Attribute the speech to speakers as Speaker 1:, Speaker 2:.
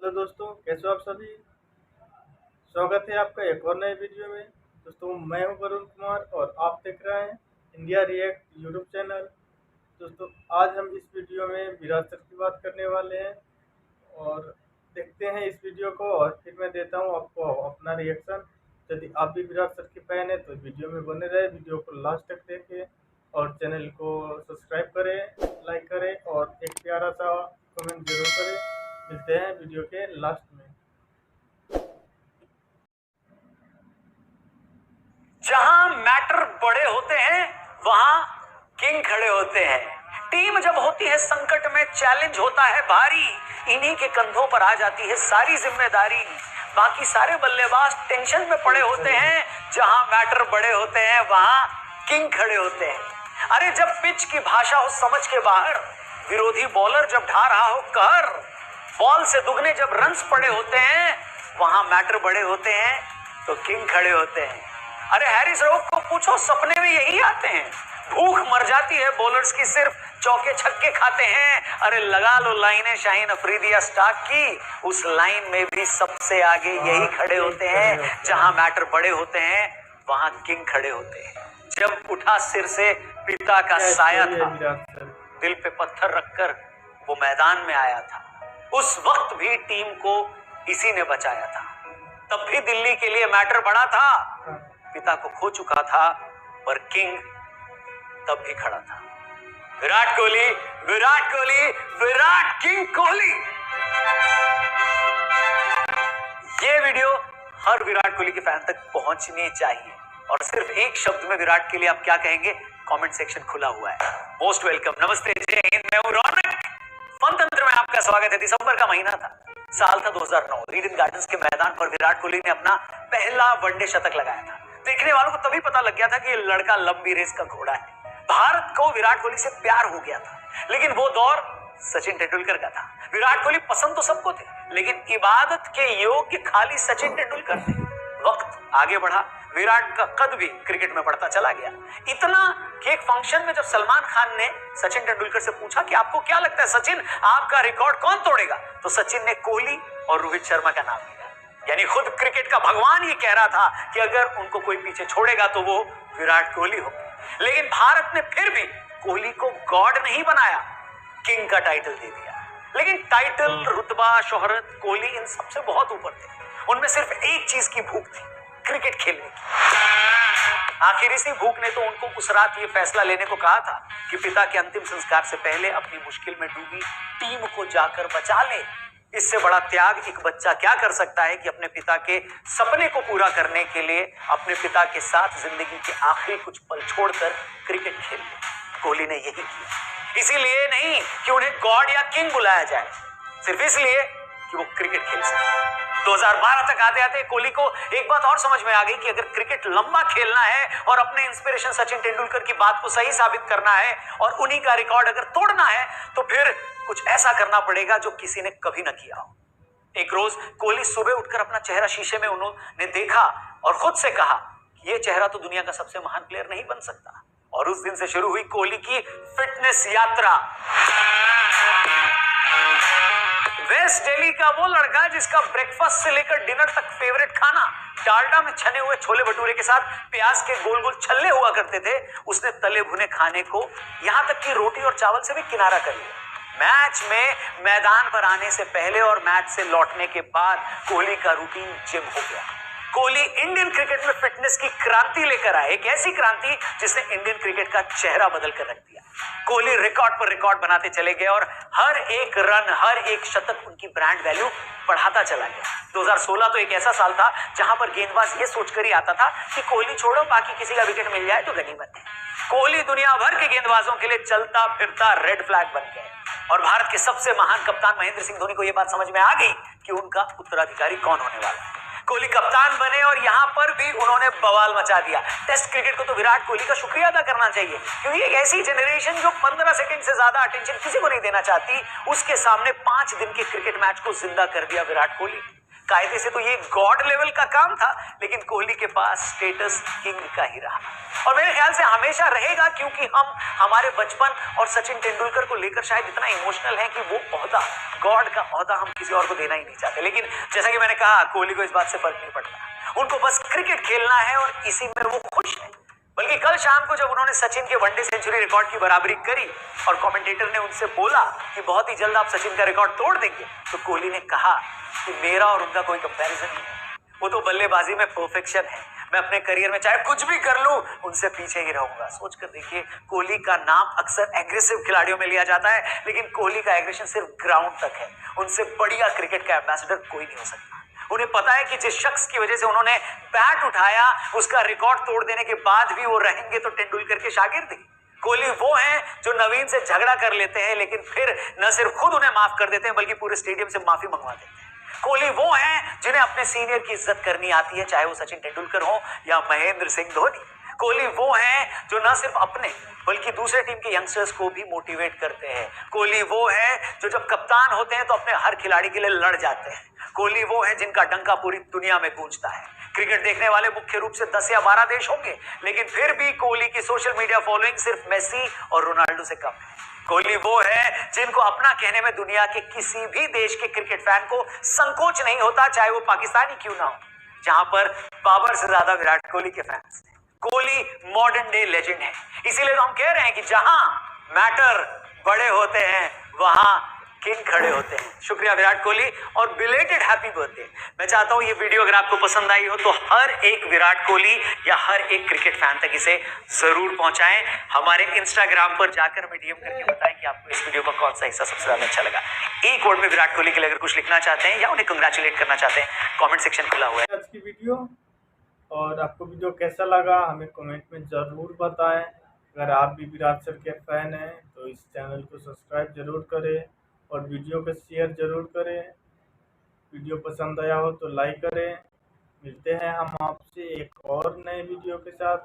Speaker 1: Hello दोस्तों, कैसे हो आप सभी। स्वागत है आपका एक और नए वीडियो में। दोस्तों, मैं हूं वरुण कुमार और आप देख रहे हैं इंडिया रिएक्ट यूट्यूब चैनल। दोस्तों, आज हम इस वीडियो में विराट सर की बात करने वाले हैं और देखते हैं इस वीडियो को और फिर मैं देता हूं आपको अपना रिएक्शन। यदि आप भी विराट सर की फैन है तो वीडियो में बने रहे, वीडियो को लास्ट तक देखें और चैनल को सब्सक्राइब करें, लाइक करें और एक प्यारा सा कमेंट जरूर करें। मिलते हैं वीडियो के लास्ट में।
Speaker 2: जहां मैटर बड़े होते हैं वहां किंग खड़े होते हैं। टीम जब होती है संकट में, चैलेंज होता है भारी, इन्हीं के कंधों पर आ जाती है सारी जिम्मेदारी। बाकी सारे बल्लेबाज टेंशन में पड़े होते हैं, जहां मैटर बड़े होते हैं वहां किंग खड़े होते हैं। अरे जब पिच की भाषा हो समझ के बाहर, विरोधी बॉलर जब ढा रहा हो कहर, बॉल से दुगने जब रन्स पड़े होते हैं वहां मैटर बड़े होते हैं तो किंग खड़े होते हैं। अरे हैरिस रोक को पूछो, सपने में यही आते हैं। भूख मर जाती है बॉलर्स की, सिर्फ चौके छक्के खाते हैं। अरे लगा लो लाइनें शाहीन अफरीदी या स्टार्क की, उस लाइन में भी सबसे आगे यही खड़े होते हैं। जहां मैटर बड़े होते हैं वहां किंग खड़े होते हैं। जब उठा सिर से पिता का साया था, दिल पे पत्थर रखकर वो मैदान में आया था। उस वक्त भी टीम को इसी ने बचाया था। तब भी दिल्ली के लिए मैटर बड़ा था। पिता को खो चुका था पर किंग तब भी खड़ा था। विराट कोहली, विराट कोहली, विराट किंग कोहली। ये वीडियो हर विराट कोहली के फैन तक पहुंचनी चाहिए। और सिर्फ एक शब्द में विराट के लिए आप क्या कहेंगे, कमेंट सेक्शन खुला हुआ है। मोस्ट वेलकम, नमस्ते, जय हिंद, मैं हूं रौनक। फन तंत्र में आपका स्वागत है। दिसंबर का महीना था, साल था 2009। ईडन गार्डन्स के मैदान पर विराट कोहली ने अपना पहला वनडे शतक लगाया था। देखने वालों को तभी पता लग गया था कि ये लड़का लंबी रेस का घोड़ा है। भारत को विराट कोहली से प्यार हो गया था, लेकिन वो दौर सचिन तेंदुलकर का था। विराट कोहली पसंद तो सबको थे, लेकिन इबादत के योग्य खाली सचिन तेंदुलकर थे। वक्त आगे बढ़ा, विराट का कद भी क्रिकेट में बढ़ता चला गया। इतना कि एक फंक्शन में जब सलमान खान ने सचिन तेंदुलकर से पूछा कि आपको क्या लगता है सचिन, आपका रिकॉर्ड कौन तोड़ेगा, तो सचिन ने कोहली और रोहित शर्मा का नाम लिया। यानी खुद क्रिकेट का भगवान ये कह रहा था कि अगर उनको कोई पीछे छोड़ेगा तो वो विराट कोहली हो। लेकिन भारत ने फिर भी कोहली को गॉड नहीं बनाया, किंग का टाइटल दे दिया। लेकिन टाइटल, रुतबा, शोहरत, कोहली इन सबसे बहुत ऊपर थे। उनमें सिर्फ एक चीज की भूख थी, क्रिकेट खेलने की। आखिर इसी भूख ने तो उनको उस रात ये फैसला लेने को कहा था कि पिता के अंतिम संस्कार से पहले अपनी मुश्किल में डूबी टीम को जाकर बचा ले। इससे बड़ा त्याग एक बच्चा क्या कर सकता है कि अपने पिता के सपने को पूरा करने के लिए अपने पिता के साथ जिंदगी के आखिरी कुछ पल छोड़कर क्रिकेट खेल ले। कोहली ने यही किया। इसीलिए नहीं कि उन्हें गॉड या किंग बुलाया जाए, सिर्फ इसलिए कि वो क्रिकेट खेल सके। 2012 तक आते आते कोहली को एक बात और समझ में आ गई कि अगर क्रिकेट लंबा खेलना है और अपने इंस्पिरेशन सचिन तेंदुलकर की बात को सही साबित करना है और उन्हीं का रिकॉर्ड अगर तोड़ना है तो फिर कुछ ऐसा करना पड़ेगा जो किसी ने कभी न किया हो। एक रोज कोहली सुबह उठकर अपना चेहरा शीशे में उन्होंने देखा और खुद से कहा कि ये चेहरा तो दुनिया का सबसे महान प्लेयर नहीं बन सकता। और उस दिन से शुरू हुई कोहली की फिटनेस यात्रा। वेस्ट दिल्ली का वो लड़का जिसका ब्रेकफास्ट से लेकर डिनर तक फेवरेट खाना डालडा में छने हुए छोले भटूरे के साथ प्याज के गोल गोल छल्ले हुआ करते थे, उसने तले भुने खाने को यहां तक कि रोटी और चावल से भी किनारा कर लिया। मैच में मैदान पर आने से पहले और मैच से लौटने के बाद कोहली का रूटीन जिम हो गया। कोहली इंडियन क्रिकेट में फिटनेस की क्रांति लेकर आए, एक ऐसी क्रांति जिसने इंडियन क्रिकेट का चेहरा बदल कर रख दिया। कोहली रिकॉर्ड पर रिकॉर्ड बनाते चले गए और हर एक रन, हर एक शतक उनकी ब्रांड वैल्यू बढ़ाता चला गया। 2016 तो एक ऐसा साल था जहां पर गेंदबाज ये सोचकर ही आता था कि कोहली छोड़ो बाकी किसी का विकेट मिल जाए तो गनीमत है। कोहली दुनिया भर के गेंदबाजों के लिए चलता फिरता रेड फ्लैग बन गए और भारत के सबसे महान कप्तान महेंद्र सिंह धोनी को यह बात समझ में आ गई कि उनका उत्तराधिकारी कौन होने वाला है। कोहली कप्तान बने और यहां पर भी उन्होंने बवाल मचा दिया। टेस्ट क्रिकेट को तो विराट कोहली का शुक्रिया अदा करना चाहिए, क्योंकि एक ऐसी जनरेशन जो 15 सेकंड से ज्यादा अटेंशन किसी को नहीं देना चाहती, उसके सामने 5 दिन के क्रिकेट मैच को जिंदा कर दिया विराट कोहली। कायदे से तो ये गॉड लेवल का काम था, लेकिन कोहली के पास स्टेटस किंग का ही रहा और मेरे ख्याल से हमेशा रहेगा, क्योंकि हम हमारे बचपन और सचिन तेंदुलकर को लेकर शायद इतना इमोशनल है कि वो ओहदा, गॉड का ओहदा हम किसी और को देना ही नहीं चाहते। लेकिन जैसा कि मैंने कहा, कोहली को इस बात से फर्क नहीं पड़ता, उनको बस क्रिकेट खेलना है और इसी में वो खुश है। बल्कि कल शाम को जब उन्होंने सचिन के वनडे सेंचुरी रिकॉर्ड की बराबरी करी और कमेंटेटर ने उनसे बोला कि बहुत ही जल्द आप सचिन का रिकॉर्ड तोड़ देंगे, तो कोहली ने कहा कि मेरा और उनका कोई कंपैरिजन नहीं है, वो तो बल्लेबाजी में परफेक्शन है, मैं अपने करियर में चाहे कुछ भी कर लूं उनसे पीछे ही रहूंगा। सोच कर देखिए, कोहली का नाम अक्सर एग्रेसिव खिलाड़ियों में लिया जाता है, लेकिन कोहली का एग्रेशन सिर्फ ग्राउंड तक है। उनसे बढ़िया क्रिकेट का एम्बेसडर कोई नहीं हो सकता। उन्हें पता है कि जिस शख्स की वजह से उन्होंने बैट उठाया, उसका रिकॉर्ड तोड़ देने के बाद भी वो रहेंगे तो तेंदुलकर के शागिर्द ही। कोहली वो हैं जो नवीन से झगड़ा कर लेते हैं, लेकिन फिर न सिर्फ खुद उन्हें माफ कर देते हैं बल्कि पूरे स्टेडियम से माफी मंगवा देते हैं। कोहली वो हैं जिन्हें अपने सीनियर की इज्जत करनी आती है, चाहे वो सचिन तेंदुलकर हो या महेंद्र सिंह धोनी। कोहली वो हैं जो न सिर्फ अपने बल्कि दूसरे टीम के यंगस्टर्स को भी मोटिवेट करते हैं। कोहली वो हैं जो जब कप्तान होते हैं तो अपने हर खिलाड़ी के लिए लड़ जाते हैं। कोहली वो हैं जिनका डंका पूरी दुनिया में गूंजता है। क्रिकेट देखने वाले मुख्य रूप से 10 या 12 देश होंगे, लेकिन फिर भी कोहली की सोशल मीडिया फॉलोइंग सिर्फ मेसी और रोनाल्डो से कम है। कोहली वो है जिनको अपना कहने में दुनिया के किसी भी देश के क्रिकेट फैन को संकोच नहीं होता, चाहे वो पाकिस्तानी क्यों ना हो, जहां पर बाबर से ज्यादा विराट कोहली के फैंस हैं। कोहली मॉडर्न डे लेजेंड है, इसीलिए तो हम कह रहे हैं कि जहां मैटर बड़े होते हैं वहां किंग खड़े होते हैं। शुक्रिया विराट कोहली और बिलेटेड हैप्पी बर्थडे। मैं चाहता हूं ये वीडियो अगर आपको पसंद आई हो तो हर एक विराट कोहली या हर एक क्रिकेट फैन तक इसे जरूर पहुंचाएं। हमारे इंस्टाग्राम पर जाकर हमें डीएम करके बताएं कि आपको इस वीडियो का कौन सा हिस्सा सबसे ज्यादा अच्छा लगा। एक वर्ड में विराट कोहली के लिए अगर कुछ लिखना चाहते हैं या उन्हें कंग्रेचुलेट करना चाहते हैं, कॉमेंट सेक्शन खुला हुआ है।
Speaker 1: आज की वीडियो और आपको वीडियो कैसा लगा हमें कमेंट में ज़रूर बताएं। अगर आप भी विराट सर के फैन हैं तो इस चैनल को सब्सक्राइब जरूर करें और वीडियो को शेयर जरूर करें। वीडियो पसंद आया हो तो लाइक करें। मिलते हैं हम आपसे एक और नए वीडियो के साथ।